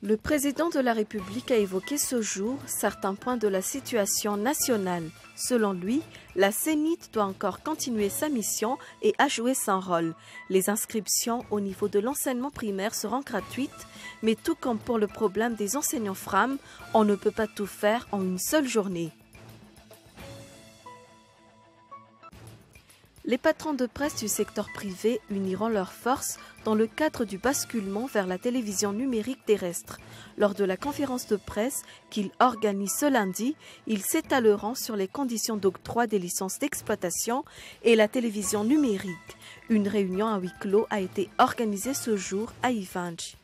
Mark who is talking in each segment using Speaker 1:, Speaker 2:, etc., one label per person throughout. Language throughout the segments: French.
Speaker 1: Le président de la République a évoqué ce jour certains points de la situation nationale. Selon lui, la CENIT doit encore continuer sa mission et a joué son rôle. Les inscriptions au niveau de l'enseignement primaire seront gratuites, mais tout comme pour le problème des enseignants FRAM, on ne peut pas tout faire en une seule journée. Les patrons de presse du secteur privé uniront leurs forces dans le cadre du basculement vers la télévision numérique terrestre. Lors de la conférence de presse qu'ils organisent ce lundi, ils s'étaleront sur les conditions d'octroi des licences d'exploitation et la télévision numérique. Une réunion à huis clos a été organisée ce jour à Ivanj.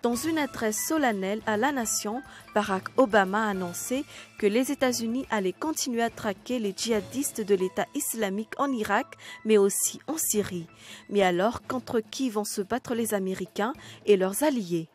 Speaker 1: Dans une adresse solennelle à la nation, Barack Obama a annoncé que les États-Unis allaient continuer à traquer les djihadistes de l'État islamique en Irak, mais aussi en Syrie. Mais alors, contre qui vont se battre les Américains et leurs alliés ?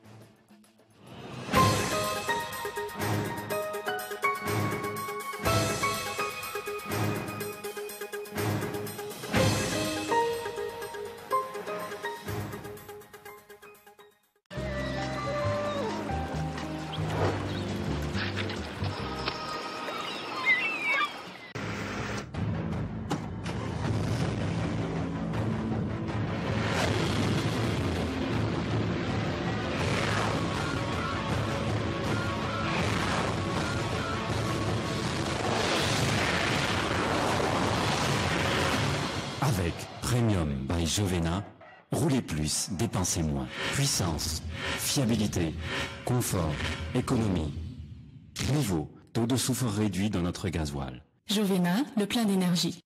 Speaker 2: Avec Premium by Jovena, roulez plus, dépensez moins. Puissance, fiabilité, confort, économie. Nouveau, taux de soufre réduit dans notre gasoil.
Speaker 3: Jovena, le plein d'énergie.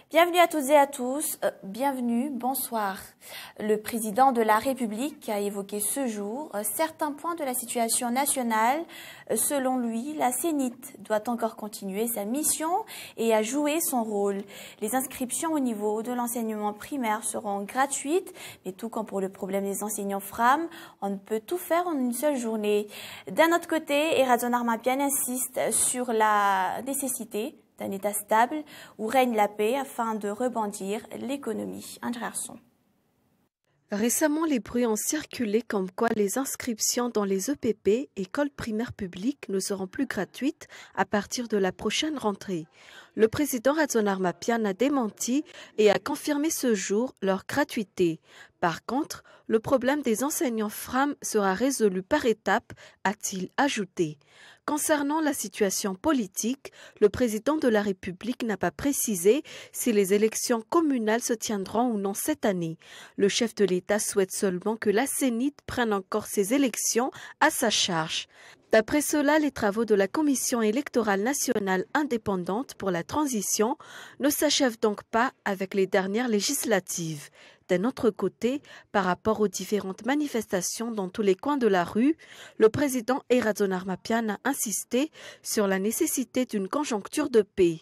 Speaker 4: Bienvenue à toutes et à tous, bienvenue, bonsoir. Le président de la République a évoqué ce jour certains points de la situation nationale. Selon lui, la CENIT doit encore continuer sa mission et à jouer son rôle. Les inscriptions au niveau de l'enseignement primaire seront gratuites, mais tout comme pour le problème des enseignants FRAM, on ne peut tout faire en une seule journée. D'un autre côté, Erazon Armapian insiste sur la nécessité d'un État stable où règne la paix afin de rebondir l'économie. Un garçon.
Speaker 1: Récemment, les bruits ont circulé comme quoi les inscriptions dans les EPP, écoles primaires publiques, ne seront plus gratuites à partir de la prochaine rentrée. Le président Erazon Armapian a démenti et a confirmé ce jour leur gratuité. Par contre, le problème des enseignants FRAM sera résolu par étapes, a-t-il ajouté. Concernant la situation politique, le président de la République n'a pas précisé si les élections communales se tiendront ou non cette année. Le chef de l'État souhaite seulement que la CENIT prenne encore ses élections à sa charge. D'après cela, les travaux de la Commission électorale nationale indépendante pour la transition ne s'achèvent donc pas avec les dernières législatives. D'un autre côté, par rapport aux différentes manifestations dans tous les coins de la rue, le président Erazon Armapian a insisté sur la nécessité d'une conjoncture de paix.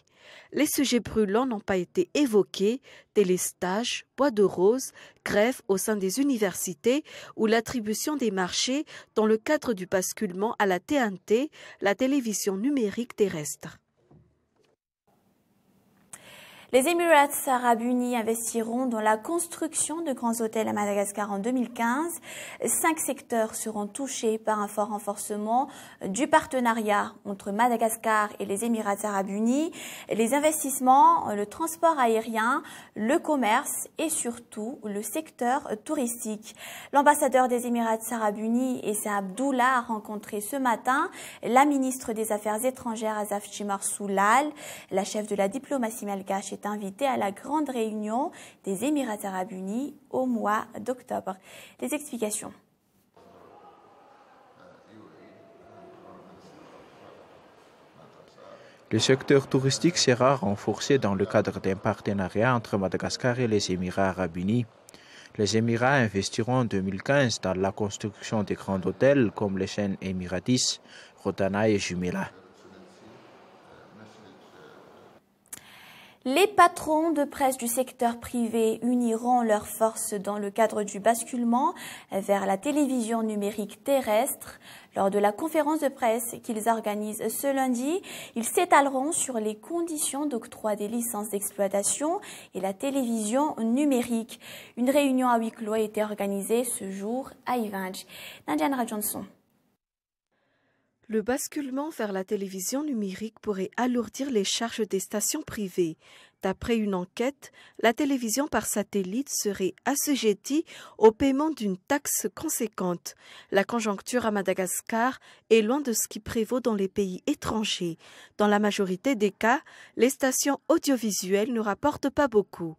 Speaker 1: Les sujets brûlants n'ont pas été évoqués, télestages, bois de rose, grève au sein des universités ou l'attribution des marchés dans le cadre du basculement à la TNT, la télévision numérique terrestre.
Speaker 4: Les Émirats arabes unis investiront dans la construction de grands hôtels à Madagascar en 2015. 5 secteurs seront touchés par un fort renforcement du partenariat entre Madagascar et les Émirats arabes unis. Les investissements, le transport aérien, le commerce et surtout le secteur touristique. L'ambassadeur des Émirats arabes unis, Essa Abdullah, a rencontré ce matin la ministre des Affaires étrangères, Azaf Chimar Soulal. La chef de la diplomatie malgache est invité à la grande réunion des Émirats arabes unis au mois d'octobre. Les explications.
Speaker 5: Le secteur touristique sera renforcé dans le cadre d'un partenariat entre Madagascar et les Émirats arabes unis. Les Émirats investiront en 2015 dans la construction de grands hôtels comme les chaînes Emiratis, Rotana et Jumela.
Speaker 4: Les patrons de presse du secteur privé uniront leurs forces dans le cadre du basculement vers la télévision numérique terrestre. Lors de la conférence de presse qu'ils organisent ce lundi, ils s'étaleront sur les conditions d'octroi des licences d'exploitation et la télévision numérique. Une réunion à huis clos a été organisée ce jour à Ivange. Nandiana Johnson.
Speaker 1: Le basculement vers la télévision numérique pourrait alourdir les charges des stations privées. D'après une enquête, la télévision par satellite serait assujettie au paiement d'une taxe conséquente. La conjoncture à Madagascar est loin de ce qui prévaut dans les pays étrangers. Dans la majorité des cas, les stations audiovisuelles ne rapportent pas beaucoup.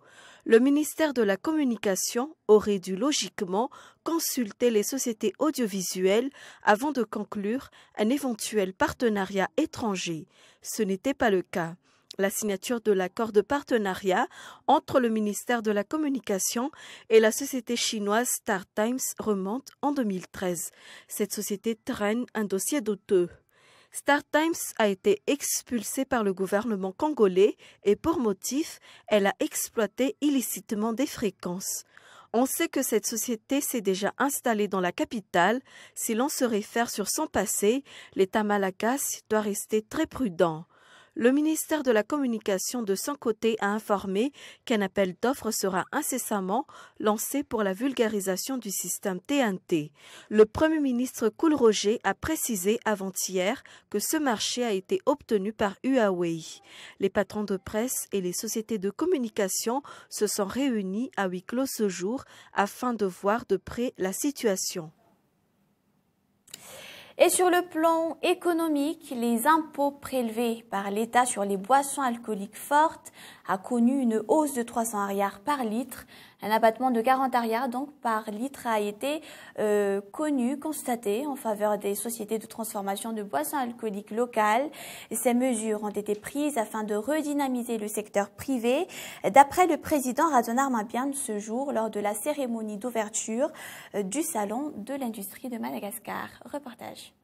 Speaker 1: Le ministère de la Communication aurait dû logiquement consulter les sociétés audiovisuelles avant de conclure un éventuel partenariat étranger. Ce n'était pas le cas. La signature de l'accord de partenariat entre le ministère de la Communication et la société chinoise StarTimes remonte en 2013. Cette société traîne un dossier douteux. StarTimes a été expulsée par le gouvernement congolais et pour motif, elle a exploité illicitement des fréquences. On sait que cette société s'est déjà installée dans la capitale. Si l'on se réfère sur son passé, l'État malagasy doit rester très prudent. Le ministère de la Communication, de son côté, a informé qu'un appel d'offres sera incessamment lancé pour la vulgarisation du système TNT. Le Premier ministre Koul Roger a précisé avant-hier que ce marché a été obtenu par Huawei. Les patrons de presse et les sociétés de communication se sont réunis à huis clos ce jour afin de voir de près la situation.
Speaker 4: Et sur le plan économique, les impôts prélevés par l'État sur les boissons alcooliques fortes a connu une hausse de 300 ariars par litre. Un abattement de 40 ariars donc par litre a été constaté en faveur des sociétés de transformation de boissons alcooliques locales. Et ces mesures ont été prises afin de redynamiser le secteur privé. D'après le président Razonar Mampiane ce jour, lors de la cérémonie d'ouverture du Salon de l'industrie de Madagascar. Reportage.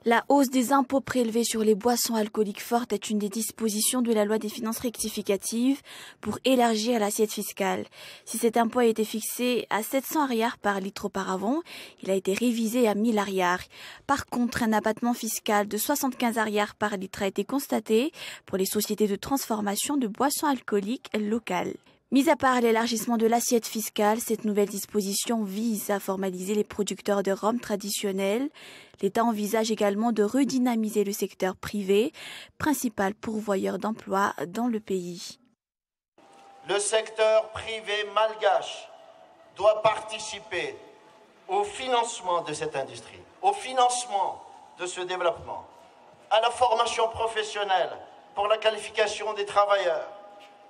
Speaker 4: La hausse des impôts prélevés sur les boissons alcooliques fortes est une des dispositions de la loi des finances rectificatives pour élargir l'assiette fiscale. Si cet impôt a été fixé à 700 ariars par litre auparavant, il a été révisé à 1000 ariars. Par contre, un abattement fiscal de 75 ariars par litre a été constaté pour les sociétés de transformation de boissons alcooliques locales. Mis à part l'élargissement de l'assiette fiscale, cette nouvelle disposition vise à formaliser les producteurs de rhum traditionnels. L'État envisage également de redynamiser le secteur privé, principal pourvoyeur d'emplois dans le pays.
Speaker 6: Le secteur privé malgache doit participer au financement de cette industrie, au financement de ce développement, à la formation professionnelle pour la qualification des travailleurs,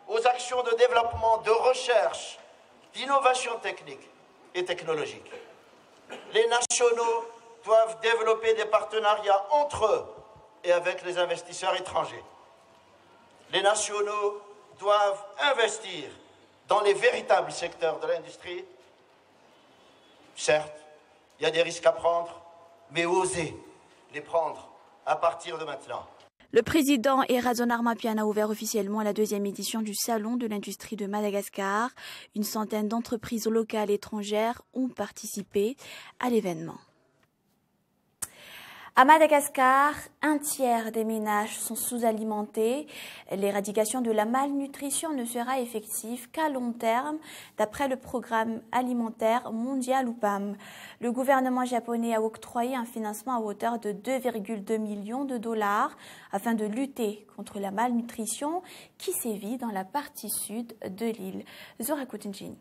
Speaker 6: aux actions de développement, de recherche, d'innovation technique et technologique. Les nationaux doivent développer des partenariats entre eux et avec les investisseurs étrangers. Les nationaux doivent investir dans les véritables secteurs de l'industrie. Certes, il y a des risques à prendre, mais oser les prendre à partir de maintenant.
Speaker 4: Le président Razonar Mampiane a ouvert officiellement la deuxième édition du Salon de l'industrie de Madagascar. Une centaine d'entreprises locales et étrangères ont participé à l'événement. À Madagascar, un tiers des ménages sont sous-alimentés. L'éradication de la malnutrition ne sera effective qu'à long terme, d'après le programme alimentaire mondial PAM. Le gouvernement japonais a octroyé un financement à hauteur de 2,2 millions de dollars afin de lutter contre la malnutrition qui sévit dans la partie sud de l'île. Zora Koutinjin.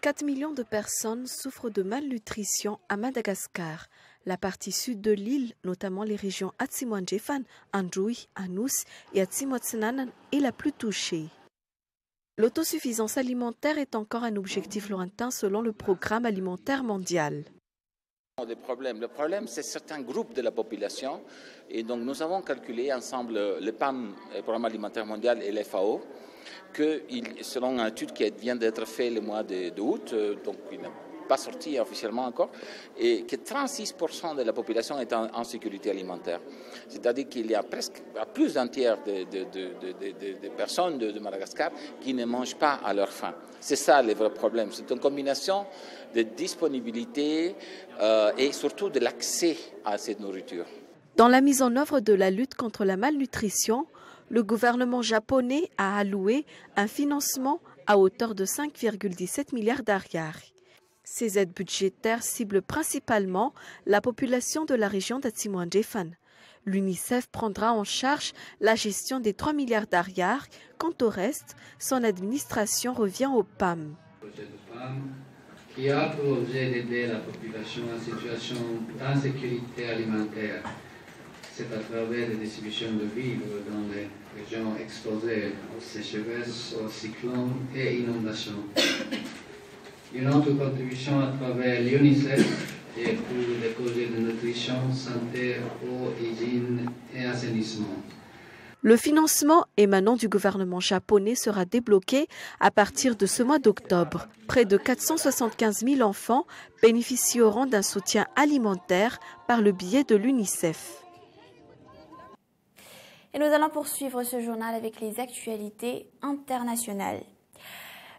Speaker 1: 4 millions de personnes souffrent de malnutrition à Madagascar. La partie sud de l'île, notamment les régions Atsimuanjefan, Androui, Anous et Atsimotsinanan, est la plus touchée. L'autosuffisance alimentaire est encore un objectif lointain selon le programme alimentaire mondial.
Speaker 7: Le problème, c'est certains groupes de la population. Et donc, nous avons calculé ensemble le PAM, le Programme alimentaire mondial, et l'FAO, que selon une étude qui vient d'être faite le mois d'août, donc pas sorti officiellement encore, et que 36% de la population est en sécurité alimentaire. C'est-à-dire qu'il y a presque plus d'un tiers de personnes de Madagascar qui ne mangent pas à leur faim. C'est ça le vrai problème. C'est une combinaison de disponibilité et surtout de l'accès à cette nourriture.
Speaker 1: Dans la mise en œuvre de la lutte contre la malnutrition, le gouvernement japonais a alloué un financement à hauteur de 5,17 milliards d'ariary. Ces aides budgétaires ciblent principalement la population de la région d'Atsimuandjefan. L'UNICEF prendra en charge la gestion des 3 milliards d'ariary. Quant au reste, son administration revient au PAM.
Speaker 8: Qui a pour objet d'aider la population en situation d'insécurité alimentaire. C'est à travers la distribution de vivres dans les régions exposées aux sécheresses, aux cyclones et inondations. Une autre contribution à travers l'UNICEF est pour les projets de nutrition, santé, eau, hygiène et assainissement.
Speaker 1: Le financement émanant du gouvernement japonais sera débloqué à partir de ce mois d'octobre. Près de 475 000 enfants bénéficieront d'un soutien alimentaire par le biais de l'UNICEF.
Speaker 4: Et nous allons poursuivre ce journal avec les actualités internationales.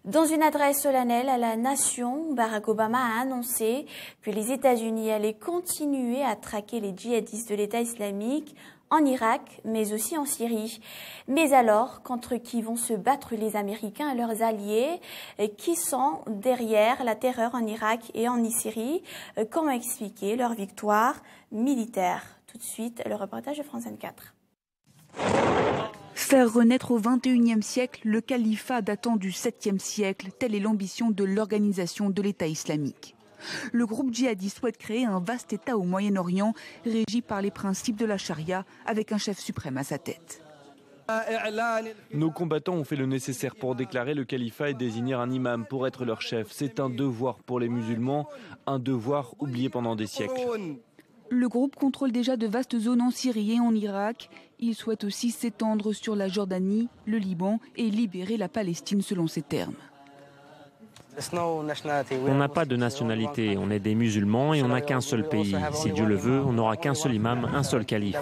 Speaker 4: Dans une adresse solennelle à la nation, Barack Obama a annoncé que les États-Unis allaient continuer à traquer les djihadistes de l'État islamique en Irak, mais aussi en Syrie. Mais alors, contre qui vont se battre les Américains et leurs alliés qui sont derrière la terreur en Irak et en Syrie? Comment expliquer leur victoire militaire? Tout de suite, le reportage de France 24.
Speaker 9: Faire renaître au XXIe siècle le califat datant du 7e siècle, telle est l'ambition de l'organisation de l'État islamique. Le groupe djihadiste souhaite créer un vaste État au Moyen-Orient, régi par les principes de la charia, avec un chef suprême à sa tête.
Speaker 10: Nos combattants ont fait le nécessaire pour déclarer le califat et désigner un imam pour être leur chef. C'est un devoir pour les musulmans, un devoir oublié pendant des siècles.
Speaker 9: Le groupe contrôle déjà de vastes zones en Syrie et en Irak. Il souhaite aussi s'étendre sur la Jordanie, le Liban et libérer la Palestine selon ses termes.
Speaker 11: On n'a pas de nationalité, on est des musulmans et on n'a qu'un seul pays. Si Dieu le veut, on n'aura qu'un seul imam, un seul calife.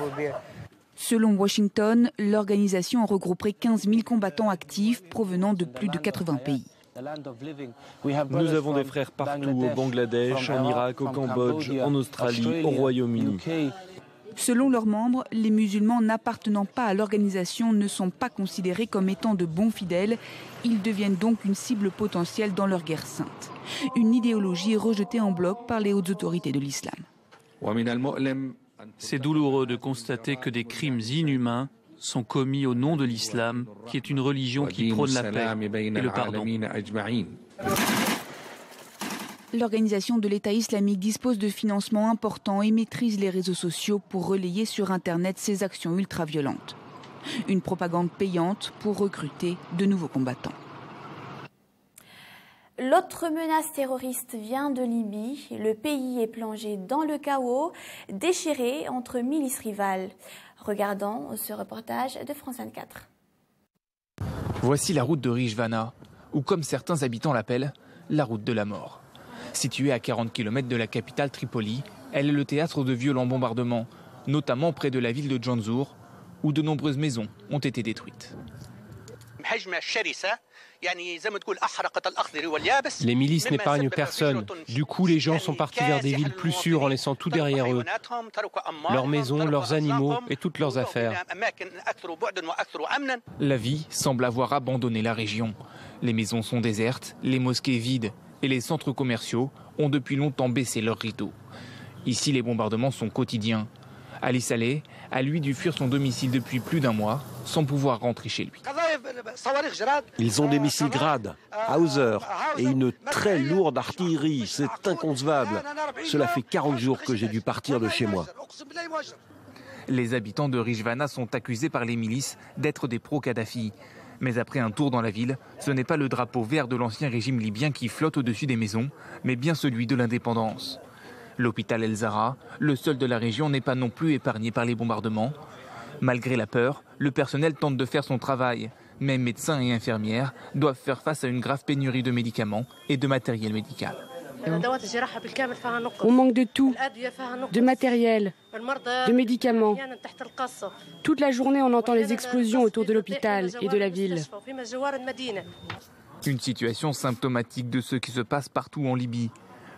Speaker 9: Selon Washington, l'organisation regrouperait 15 000 combattants actifs provenant de plus de 80 pays.
Speaker 10: Nous avons des frères partout, au Bangladesh, en Irak, au Cambodge, en Australie, au Royaume-Uni.
Speaker 9: Selon leurs membres, les musulmans n'appartenant pas à l'organisation ne sont pas considérés comme étant de bons fidèles. Ils deviennent donc une cible potentielle dans leur guerre sainte. Une idéologie rejetée en bloc par les hautes autorités de l'islam.
Speaker 12: C'est douloureux de constater que des crimes inhumains sont commis au nom de l'islam, qui est une religion qui prône la paix et le pardon.
Speaker 9: L'organisation de l'État islamique dispose de financements importants et maîtrise les réseaux sociaux pour relayer sur Internet ses actions ultra-violentes. Une propagande payante pour recruter de nouveaux combattants.
Speaker 4: L'autre menace terroriste vient de Libye. Le pays est plongé dans le chaos, déchiré entre milices rivales. Regardons ce reportage de France 24.
Speaker 13: Voici la route de Rijvana, ou comme certains habitants l'appellent, la route de la mort. Située à 40 km de la capitale Tripoli, elle est le théâtre de violents bombardements, notamment près de la ville de Djanzour, où de nombreuses maisons ont été détruites.
Speaker 14: Les milices n'épargnent personne. Du coup, les gens sont partis vers des villes plus sûres en laissant tout derrière eux. Leurs maisons, leurs animaux et toutes leurs affaires.
Speaker 13: La vie semble avoir abandonné la région. Les maisons sont désertes, les mosquées vides et les centres commerciaux ont depuis longtemps baissé leurs rideaux. Ici, les bombardements sont quotidiens. Ali Saleh a lui dû fuir son domicile depuis plus d'un mois sans pouvoir rentrer chez lui.
Speaker 15: Ils ont des missiles Grad, Hauser et une très lourde artillerie. C'est inconcevable. Cela fait 40 jours que j'ai dû partir de chez moi.
Speaker 13: Les habitants de Rijvana sont accusés par les milices d'être des pro-Kadhafi. Mais après un tour dans la ville, ce n'est pas le drapeau vert de l'ancien régime libyen qui flotte au-dessus des maisons, mais bien celui de l'indépendance. L'hôpital El Zahra, le seul de la région, n'est pas non plus épargné par les bombardements. Malgré la peur, le personnel tente de faire son travail. Mais médecins et infirmières doivent faire face à une grave pénurie de médicaments et de matériel médical.
Speaker 16: d'accident. On manque de tout, de matériel, de médicaments. Toute la journée, on entend les explosions autour de l'hôpital et de la ville.
Speaker 13: Une situation symptomatique de ce qui se passe partout en Libye.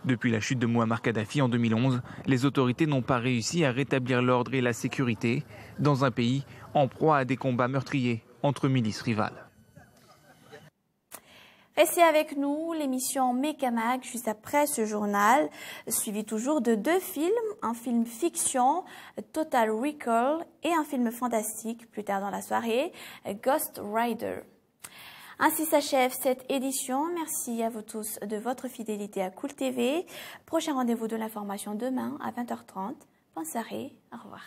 Speaker 13: Depuis la chute de Mouammar Kadhafi en 2011, les autorités n'ont pas réussi à rétablir l'ordre et la sécurité dans un pays en proie à des combats meurtriers entre milices rivales.
Speaker 4: Restez avec nous, l'émission Mekamag, juste après ce journal, suivi toujours de 2 films, un film fiction, Total Recall, et un film fantastique, plus tard dans la soirée, Ghost Rider. Ainsi s'achève cette édition. Merci à vous tous de votre fidélité à Cool TV. Prochain rendez-vous de l'information demain à 20h30. Bonne soirée, au revoir.